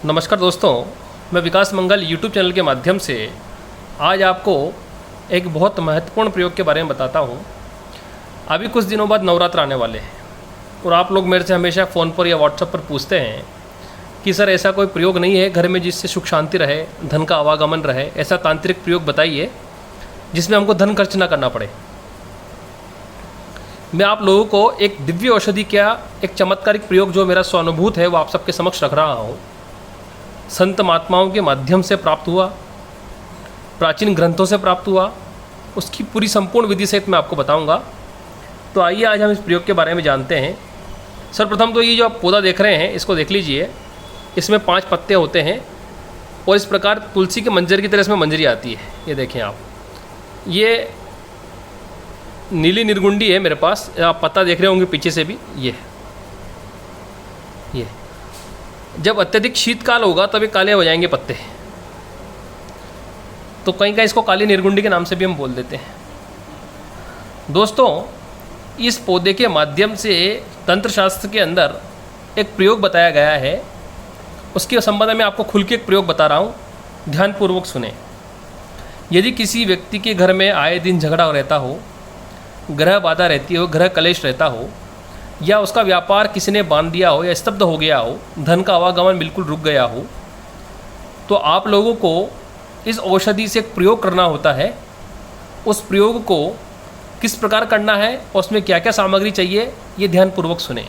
नमस्कार दोस्तों, मैं विकास मंगल यूट्यूब चैनल के माध्यम से आज आपको एक बहुत महत्वपूर्ण प्रयोग के बारे में बताता हूँ। अभी कुछ दिनों बाद नवरात्र आने वाले हैं और आप लोग मेरे से हमेशा फ़ोन पर या व्हाट्सएप पर पूछते हैं कि सर ऐसा कोई प्रयोग नहीं है घर में जिससे सुख शांति रहे, धन का आवागमन रहे, ऐसा तांत्रिक प्रयोग बताइए जिसमें हमको धन खर्च ना करना पड़े। मैं आप लोगों को एक दिव्य औषधि का एक चमत्कारिक प्रयोग जो मेरा स्वानुभूत है वो आप सबके समक्ष रख रहा हूँ। संत महात्माओं के माध्यम से प्राप्त हुआ, प्राचीन ग्रंथों से प्राप्त हुआ, उसकी पूरी संपूर्ण विधि सहित मैं आपको बताऊंगा। तो आइए आज हम इस प्रयोग के बारे में जानते हैं। सर्वप्रथम तो ये जो आप पौधा देख रहे हैं इसको देख लीजिए। इसमें 5 पत्ते होते हैं और इस प्रकार तुलसी के मंजर की तरह इसमें मंजरी आती है। ये देखें आप, ये नीली निर्गुंडी है मेरे पास, आप पत्ता देख रहे होंगे पीछे से भी। ये जब अत्यधिक शीतकाल होगा तब ये काले हो जाएंगे पत्ते, तो कहीं कहीं इसको काली निर्गुंडी के नाम से भी हम बोल देते हैं। दोस्तों, इस पौधे के माध्यम से तंत्र शास्त्र के अंदर एक प्रयोग बताया गया है, उसके संबंध में आपको खुल के एक प्रयोग बता रहा हूँ, ध्यानपूर्वक सुने। यदि किसी व्यक्ति के घर में आए दिन झगड़ा रहता हो, ग्रह बाधा रहती हो, ग्रह कलेश रहता हो, या उसका व्यापार किसी ने बांध दिया हो या स्तब्ध हो गया हो, धन का आवागमन बिल्कुल रुक गया हो, तो आप लोगों को इस औषधि से एक प्रयोग करना होता है। उस प्रयोग को किस प्रकार करना है और उसमें क्या क्या सामग्री चाहिए, ये ध्यानपूर्वक सुने।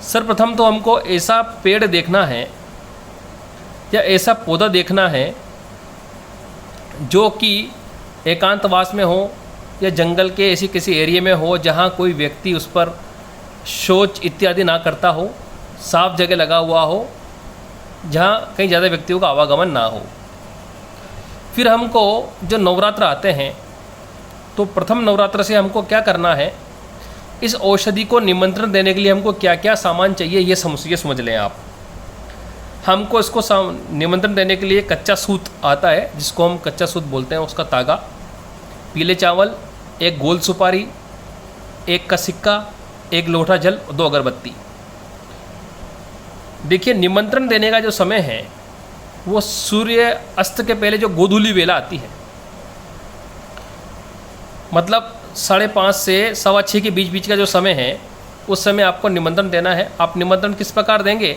सर्वप्रथम तो हमको ऐसा पेड़ देखना है या ऐसा पौधा देखना है जो कि एकांतवास में हो या जंगल के ऐसी किसी एरिया में हो जहाँ कोई व्यक्ति उस पर शौच इत्यादि ना करता हो, साफ जगह लगा हुआ हो, जहाँ कहीं ज़्यादा व्यक्तियों का आवागमन ना हो। फिर हमको जो नवरात्र आते हैं तो प्रथम नवरात्र से हमको क्या करना है, इस औषधि को निमंत्रण देने के लिए हमको क्या क्या सामान चाहिए ये समझ लें आप। हमको इसको निमंत्रण देने के लिए कच्चा सूत आता है, जिसको हम कच्चा सूत बोलते हैं, उसका तागा, पीले चावल, एक गोल सुपारी, एक का सिक्का, एक लोटा जल, 2 अगरबत्ती। देखिए, निमंत्रण देने का जो समय है वो सूर्य अस्त के पहले जो गोधूली वेला आती है, मतलब 5:30 से 6:15 के बीच का जो समय है, उस समय आपको निमंत्रण देना है। आप निमंत्रण किस प्रकार देंगे?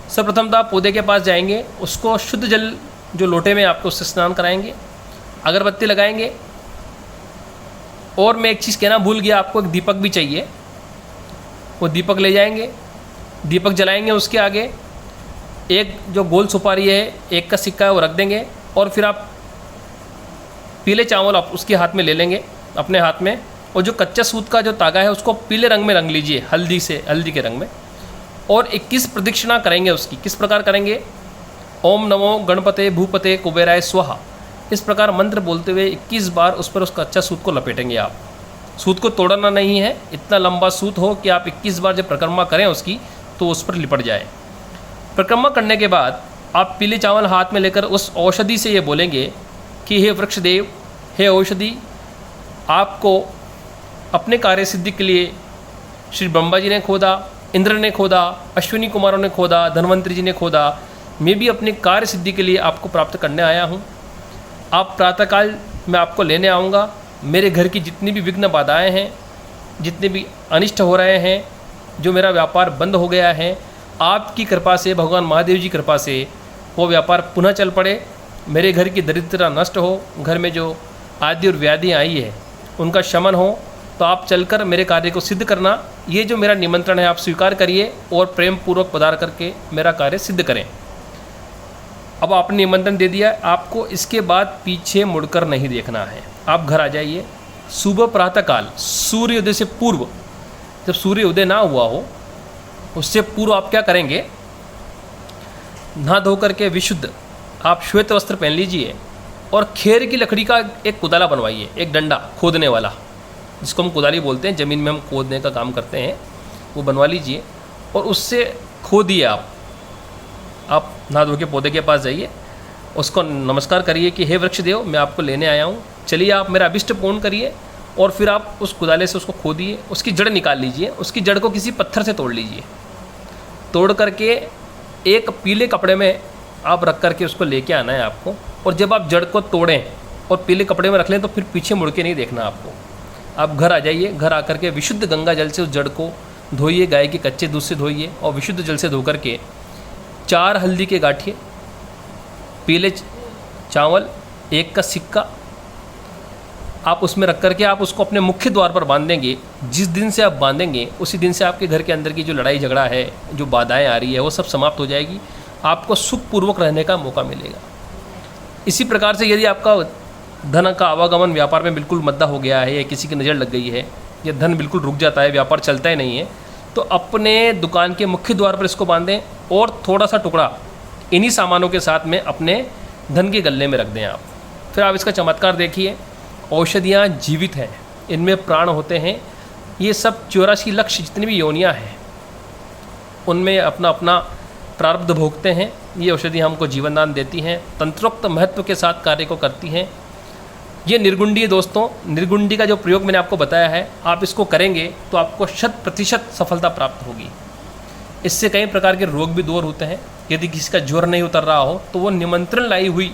सर्वप्रथम तो आप पौधे के पास जाएंगे, उसको शुद्ध जल जो लोटे में आपको उससे स्नान कराएंगे, अगरबत्ती लगाएंगे, और मैं एक चीज़ कहना भूल गया, आपको एक दीपक भी चाहिए। वो दीपक ले जाएंगे, दीपक जलाएंगे, उसके आगे एक जो गोल सुपारी है, एक का सिक्का है, वो रख देंगे, और फिर आप पीले चावल आप उसके हाथ में ले लेंगे अपने हाथ में, और जो कच्चा सूत का जो तागा है उसको पीले रंग में रंग लीजिए, हल्दी के रंग में, और 21 प्रदक्षिणा करेंगे उसकी। किस प्रकार करेंगे? ओम नमो गणपते भूपते कुबेराय स्वाहा, इस प्रकार मंत्र बोलते हुए 21 बार उस पर उस कच्चा सूत को लपेटेंगे आप। सूत को तोड़ना नहीं है, इतना लंबा सूत हो कि आप 21 बार जब परिक्रमा करें उसकी तो उस पर लिपट जाए। परिक्रमा करने के बाद आप पीले चावल हाथ में लेकर उस औषधि से ये बोलेंगे कि हे वृक्षदेव, हे औषधि, आपको अपने कार्य सिद्धि के लिए श्री ब्रह्मा जी ने खोदा, इंद्र ने खोदा, अश्विनी कुमारों ने खोदा, धन्वंतरी जी ने खोदा, मैं भी अपनी कार्य सिद्धि के लिए आपको प्राप्त करने आया हूँ। आप प्रातःकाल मैं आपको लेने आऊँगा। मेरे घर की जितनी भी विघ्न बाधाएँ हैं, जितने भी अनिष्ट हो रहे हैं, जो मेरा व्यापार बंद हो गया है, आपकी कृपा से, भगवान महादेव जी कृपा से वो व्यापार पुनः चल पड़े, मेरे घर की दरिद्रता नष्ट हो, घर में जो आदि और व्याधि आई है उनका शमन हो, तो आप चलकर मेरे कार्य को सिद्ध करना। ये जो मेरा निमंत्रण है आप स्वीकार करिए और प्रेम पूर्वक पधार करके मेरा कार्य सिद्ध करें। अब आपने निमंत्रण दे दिया, आपको इसके बाद पीछे मुड़कर नहीं देखना है। आप घर आ जाइए, सुबह प्रातःकाल सूर्योदय से पूर्व, जब सूर्योदय ना हुआ हो उससे पूर्व आप क्या करेंगे, नहा धो करके विशुद्ध आप श्वेत वस्त्र पहन लीजिए और खेर की लकड़ी का एक कुदाला बनवाइए, एक डंडा खोदने वाला, जिसको हम कुदाली बोलते हैं, ज़मीन में हम खोदने का काम करते हैं, वो बनवा लीजिए और उससे खोदिए। आप नहा धो के पौधे के पास जाइए, उसको नमस्कार करिए कि हे वृक्षदेव, मैं आपको लेने आया हूँ, चलिए आप मेरा अभिष्ट पूर्ण करिए, और फिर आप उस कुदाले से उसको खोदिए, उसकी जड़ निकाल लीजिए, उसकी जड़ को किसी पत्थर से तोड़ लीजिए, तोड़ करके एक पीले कपड़े में आप रख करके उसको लेके आना है आपको। और जब आप जड़ को तोड़ें और पीले कपड़े में रख लें तो फिर पीछे मुड़ के नहीं देखना आपको। आप घर आ जाइए, घर आकर के विशुद्ध गंगा जल से उस जड़ को धोइए, गाय के कच्चे दूध से धोइए और विशुद्ध जल से धो करके 4 हल्दी के गांठिए, पीले चावल, 1 का सिक्का आप उसमें रख करके आप उसको अपने मुख्य द्वार पर बांध देंगे। जिस दिन से आप बांधेंगे उसी दिन से आपके घर के अंदर की जो लड़ाई झगड़ा है, जो बाधाएं आ रही है, वो सब समाप्त हो जाएगी। आपको सुखपूर्वक रहने का मौका मिलेगा। इसी प्रकार से यदि आपका धन का आवागमन व्यापार में बिल्कुल मद्दा हो गया है या किसी की नज़र लग गई है या धन बिल्कुल रुक जाता है, व्यापार चलता ही नहीं है, तो अपने दुकान के मुख्य द्वार पर इसको बांधें और थोड़ा सा टुकड़ा इन्हीं सामानों के साथ में अपने धन के गल्ले में रख दें आप। फिर आप इसका चमत्कार देखिए। औषधियाँ जीवित हैं, इनमें प्राण होते हैं। ये सब 84 लक्ष्य जितनी भी योनियाँ हैं उनमें अपना अपना प्रारब्ध भोगते हैं। ये औषधियाँ हमको जीवन दान देती हैं, तंत्रोक्त महत्व के साथ कार्य को करती हैं। ये निर्गुंडी है दोस्तों। निर्गुंडी का जो प्रयोग मैंने आपको बताया है, आप इसको करेंगे तो आपको 100% सफलता प्राप्त होगी। इससे कई प्रकार के रोग भी दूर होते हैं। यदि किसी का ज्वर नहीं उतर रहा हो तो वो निमंत्रण लाई हुई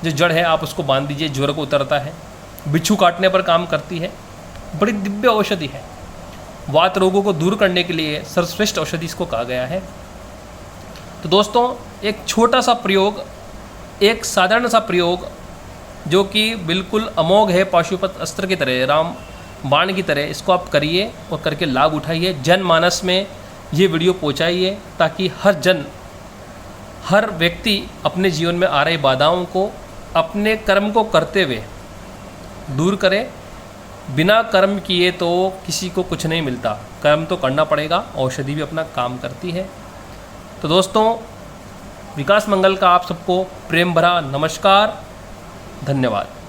जो जड़ है आप उसको बांध दीजिए, ज्वर को उतरता है। बिच्छू काटने पर काम करती है, बड़ी दिव्य औषधि है। वात रोगों को दूर करने के लिए सर्वश्रेष्ठ औषधि इसको कहा गया है। तो दोस्तों, एक छोटा सा प्रयोग, एक साधारण सा प्रयोग जो कि बिल्कुल अमोघ है, पाशुपत अस्त्र की तरह, राम बाण की तरह, इसको आप करिए और करके लाभ उठाइए। जनमानस में ये वीडियो पहुंचाइए ताकि हर व्यक्ति अपने जीवन में आ रही बाधाओं को अपने कर्म को करते हुए दूर करे। बिना कर्म किए तो किसी को कुछ नहीं मिलता, कर्म तो करना पड़ेगा। औषधि भी अपना काम करती है। तो दोस्तों, विकास मंगल का आप सबको प्रेम भरा नमस्कार, धन्यवाद।